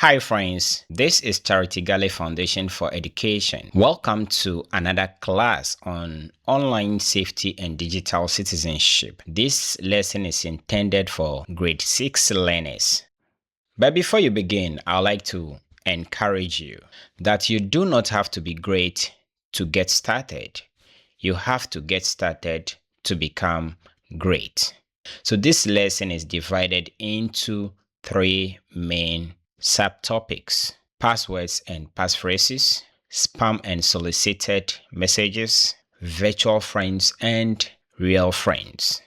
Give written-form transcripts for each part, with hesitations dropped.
Hi friends, this is Charity Gale Foundation for Education. Welcome to another class on online safety and digital citizenship. This lesson is intended for grade 6 learners. But before you begin, I'd like to encourage you that you do not have to be great to get started. You have to get started to become great. So this lesson is divided into 3 main subtopics: passwords and passphrases, spam and solicited messages, virtual friends and real friends.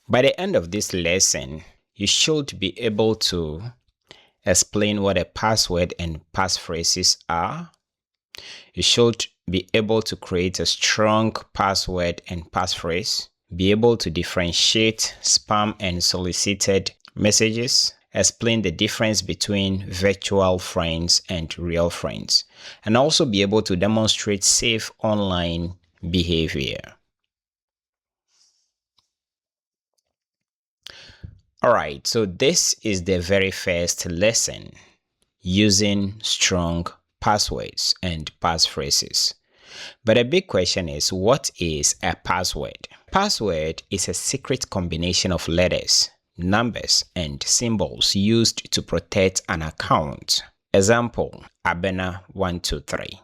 By the end of this lesson, you should be able to explain what a password and passphrases are. You should be able to create a strong password and passphrase, be able to differentiate spam and solicited messages, explain the difference between virtual friends and real friends, and also be able to demonstrate safe online behavior. Alright, so this is the very first lesson, using strong passwords and passphrases. But a big question is, what is a password? Password is a secret combination of letters, numbers, and symbols used to protect an account. Example: Abena123,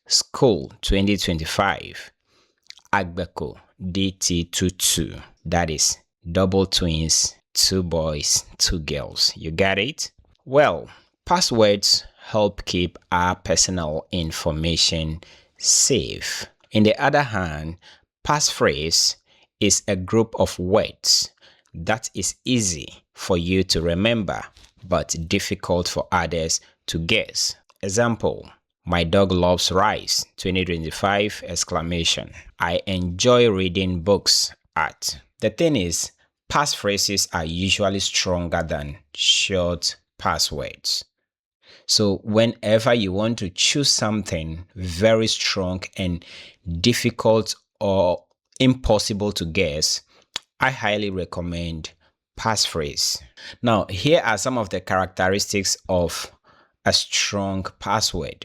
School 2025, Agbeko DT22. That is double twins, 2 boys, 2 girls. You got it? Well, passwords help keep our personal information safe. On the other hand, passphrase is a group of words that is easy for you to remember but difficult for others to guess. Example: my dog loves rice 2025 exclamation. I enjoy reading books at. The thing is, passphrases are usually stronger than short passwords. So whenever you want to choose something very strong and difficult or impossible to guess, I highly recommend passphrase. Now, here are some of the characteristics of a strong password.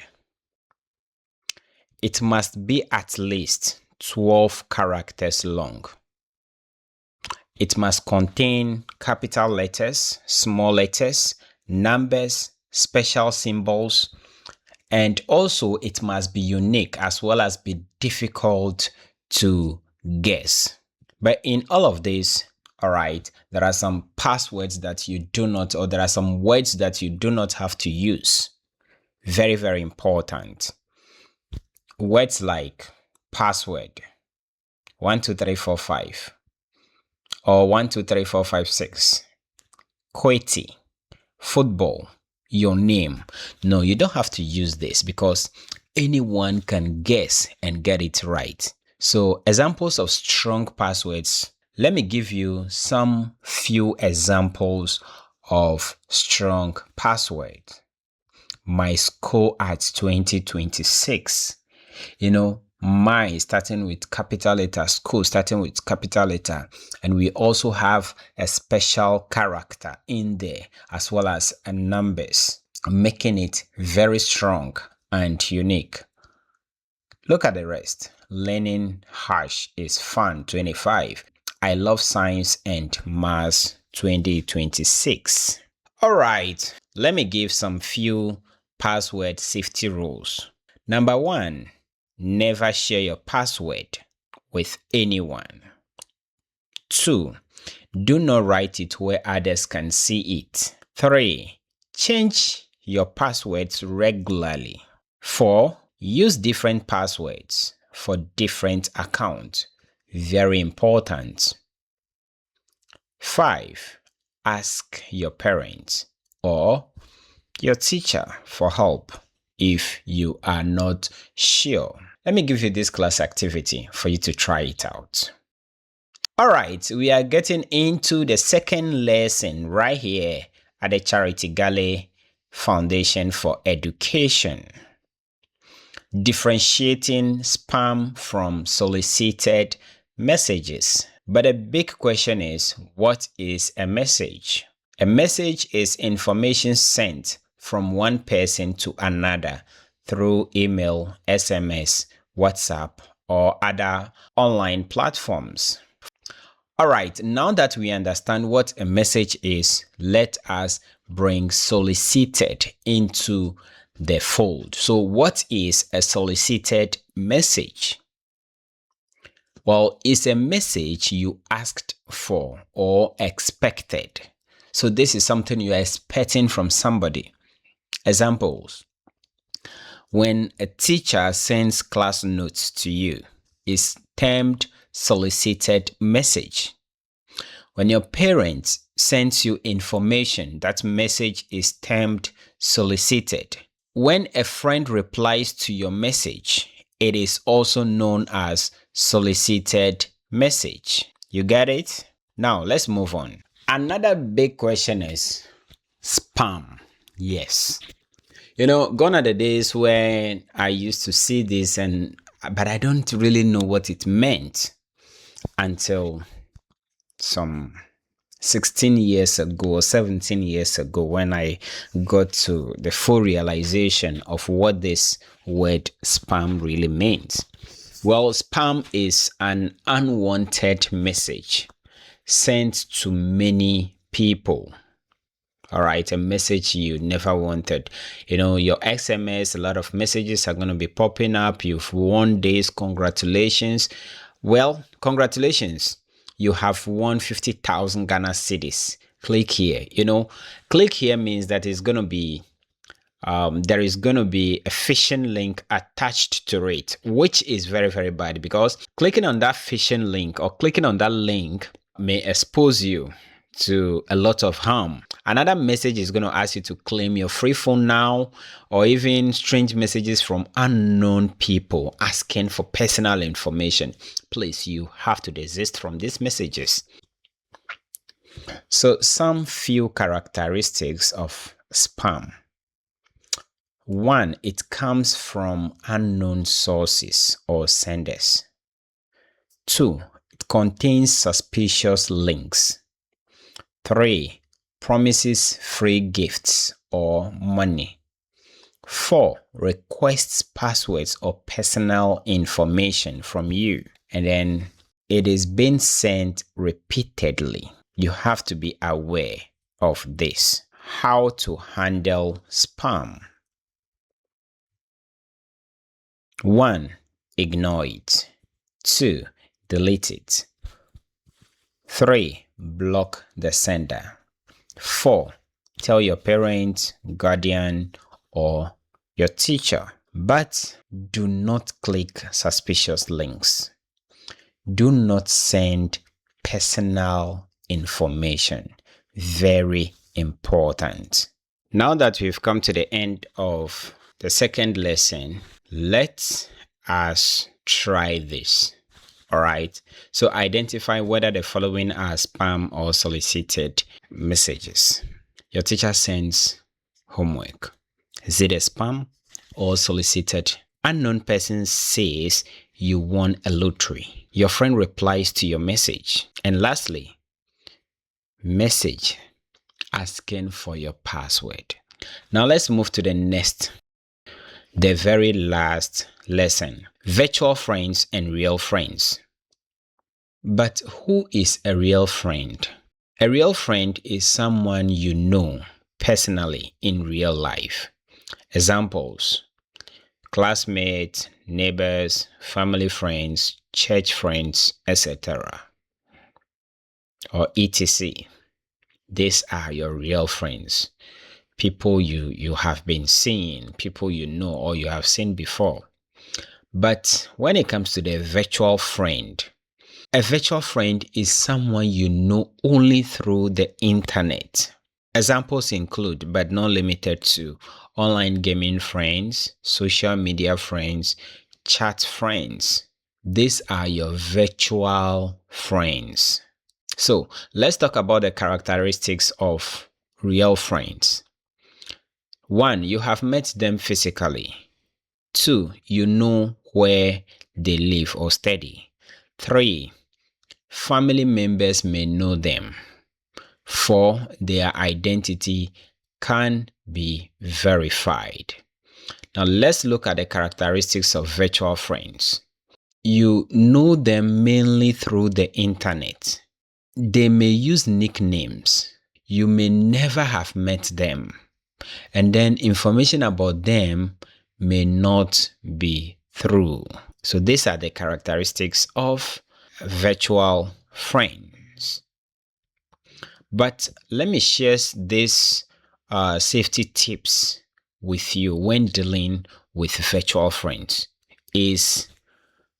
It must be at least 12 characters long. It must contain capital letters, small letters, numbers, special symbols, and also it must be unique as well as be difficult to guess. But in all of this, alright, there are some passwords that you do not, or there are some words that you do not have to use. Very, very important. Words like password 12345 or 123456, Kweti, football, your name. No, you don't have to use this because anyone can guess and get it right. So examples of strong passwords. Let me give you some few examples of strong passwords. My school at 2026. My starting with capital letter, school starting with capital letter, and we also have a special character in there as well as numbers, making it very strong and unique. Look at the rest. Learning hash is fun 25. I love science and maths 2026. Alright, let me give some few password safety rules. Number 1, never share your password with anyone. 2, do not write it where others can see it. 3, change your passwords regularly. 4, use different passwords for different accounts. Very important. 5, ask your parents or your teacher for help if you are not sure. Let me give you this class activity for you to try it out. Alright, we are getting into the second lesson right here at the Charity Gale Foundation for Education. Differentiating spam from solicited messages. But the big question is, what is a message? A message is information sent from one person to another through email, SMS, WhatsApp, or other online platforms. All right, now that we understand what a message is, let us bring solicited into the fold. So, what is a solicited message? Well, it's a message you asked for or expected. So, this is something you're expecting from somebody. Examples: when a teacher sends class notes to you, it's termed solicited message. When your parent sends you information, that message is termed solicited. When a friend replies to your message, it is also known as solicited message. You get it? Now let's move on. Another big question is spam. Yes. Gone are the days when I used to see this but I don't really know what it meant until some 16 years ago or 17 years ago when I got to the full realization of what this word spam really means. Well, spam is an unwanted message sent to many people. All right, a message you never wanted. Your SMS, a lot of messages are going to be popping up. You've won this, congratulations. Well, congratulations. You have won 50,000 Ghana cedis. Click here. Click here means that it's going to be there is going to be a phishing link attached to it, which is very, very bad, because clicking on that phishing link or clicking on that link may expose you to a lot of harm. Another message is going to ask you to claim your free phone now, or even strange messages from unknown people asking for personal information. Please, you have to desist from these messages. So, some few characteristics of spam. 1, it comes from unknown sources or senders. 2, it contains suspicious links. 3, promises free gifts or money. 4, requests passwords or personal information from you. And then it is being sent repeatedly. You have to be aware of this. How to handle spam. 1, ignore it. 2, delete it. 3, block the sender. 4, tell your parent, guardian, or your teacher. But do not click suspicious links. Do not send personal information. Very important. Now that we've come to the end of the second lesson, let us try this. All right. So identify whether the following are spam or solicited messages. Your teacher sends homework. Is it a spam or solicited? Unknown person says you won a lottery. Your friend replies to your message. And lastly, message asking for your password. Now let's move to the very last lesson. Virtual friends and real friends. But who is a real friend? A real friend is someone you know personally in real life. Examples: classmates, neighbors, family friends, church friends, etc. or etc. These are your real friends. People you have been seeing, people you know or you have seen before. But when it comes to the virtual friend, a virtual friend is someone you know only through the internet. Examples include, but not limited to, online gaming friends, social media friends, chat friends. These are your virtual friends. So let's talk about the characteristics of real friends. 1, you have met them physically. 2, you know where they live or study. 3, family members may know them. 4, their identity can be verified. Now let's look at the characteristics of virtual friends. You know them mainly through the internet. They may use nicknames. You may never have met them. And then information about them may not be true. So these are the characteristics of virtual friends. But let me share these safety tips with you when dealing with virtual friends. Is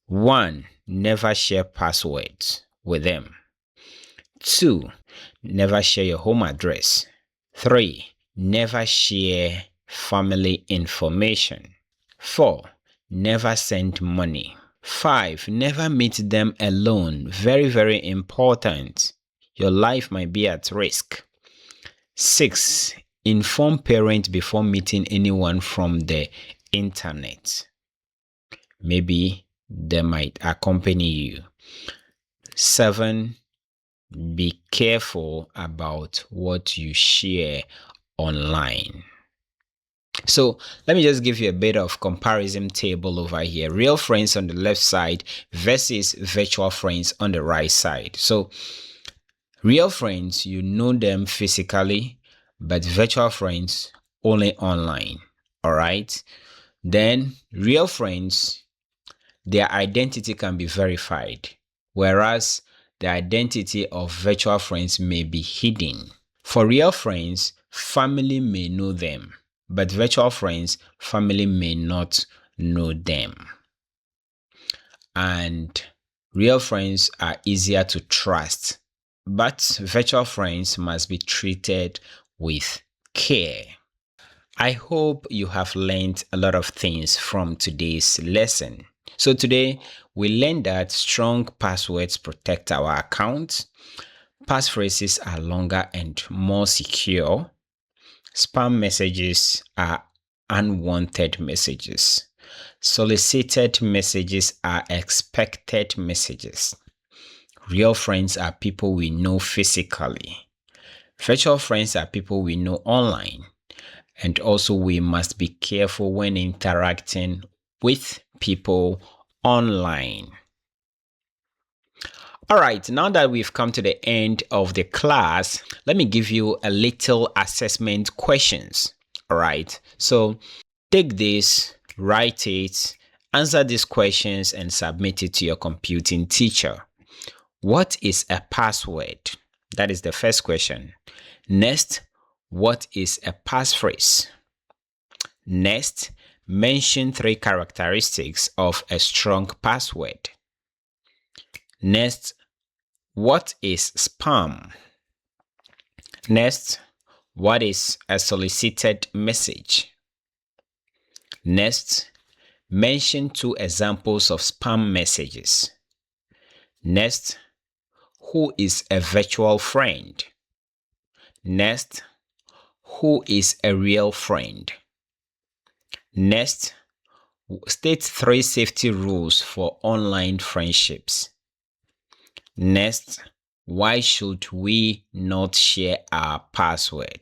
1. Never share passwords with them. 2. Never share your home address. 3. Never share family information. 4. Never send money. 5. Never meet them alone. Very, very important. Your life might be at risk. 6. Inform parents before meeting anyone from the internet. Maybe they might accompany you. 7. Be careful about what you share online. So let me just give you a bit of comparison table over here. Real friends on the left side versus virtual friends on the right side. So real friends, you know them physically, but virtual friends only online. All right. Then real friends, their identity can be verified, whereas the identity of virtual friends may be hidden. For real friends, family may know them, but virtual friends, family may not know them. And real friends are easier to trust, but virtual friends must be treated with care. I hope you have learned a lot of things from today's lesson. So today we learned that strong passwords protect our accounts. Passphrases are longer and more secure. Spam messages are unwanted messages. Solicited messages are expected messages. Real friends are people we know physically. Virtual friends are people we know online. And also we must be careful when interacting with people online. All right, now that we've come to the end of the class, let me give you a little assessment questions. All right, so take this, write it, answer these questions and submit it to your computing teacher. What is a password? That is the first question. Next, what is a passphrase? Next, mention 3 characteristics of a strong password. Next, what is spam? Next, what is a solicited message? Next, mention 2 examples of spam messages. Next, who is a virtual friend? Next, who is a real friend? Next, state 3 safety rules for online friendships. Next, why should we not share our password?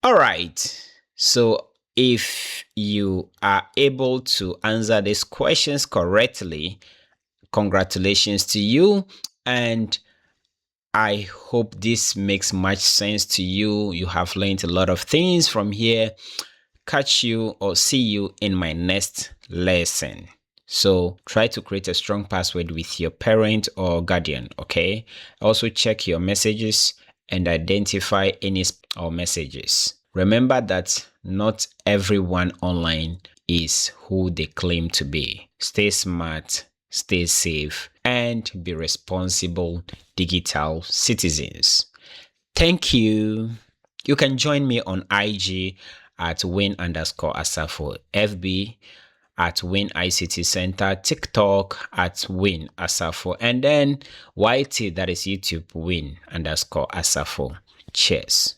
All right, so if you are able to answer these questions correctly, congratulations to you, and I hope this makes much sense to you. You have learned a lot of things from here. Catch you or see you in my next lesson. So try to create a strong password with your parent or guardian, okay? Also check your messages and identify any spam messages. Remember that not everyone online is who they claim to be. Stay smart, stay safe, and be responsible digital citizens. Thank you. You can join me on IG at win_asafo, FB at Win ICT Center, TikTok at Win Asafo, and then YT, that is YouTube, Win_Asafo. Cheers.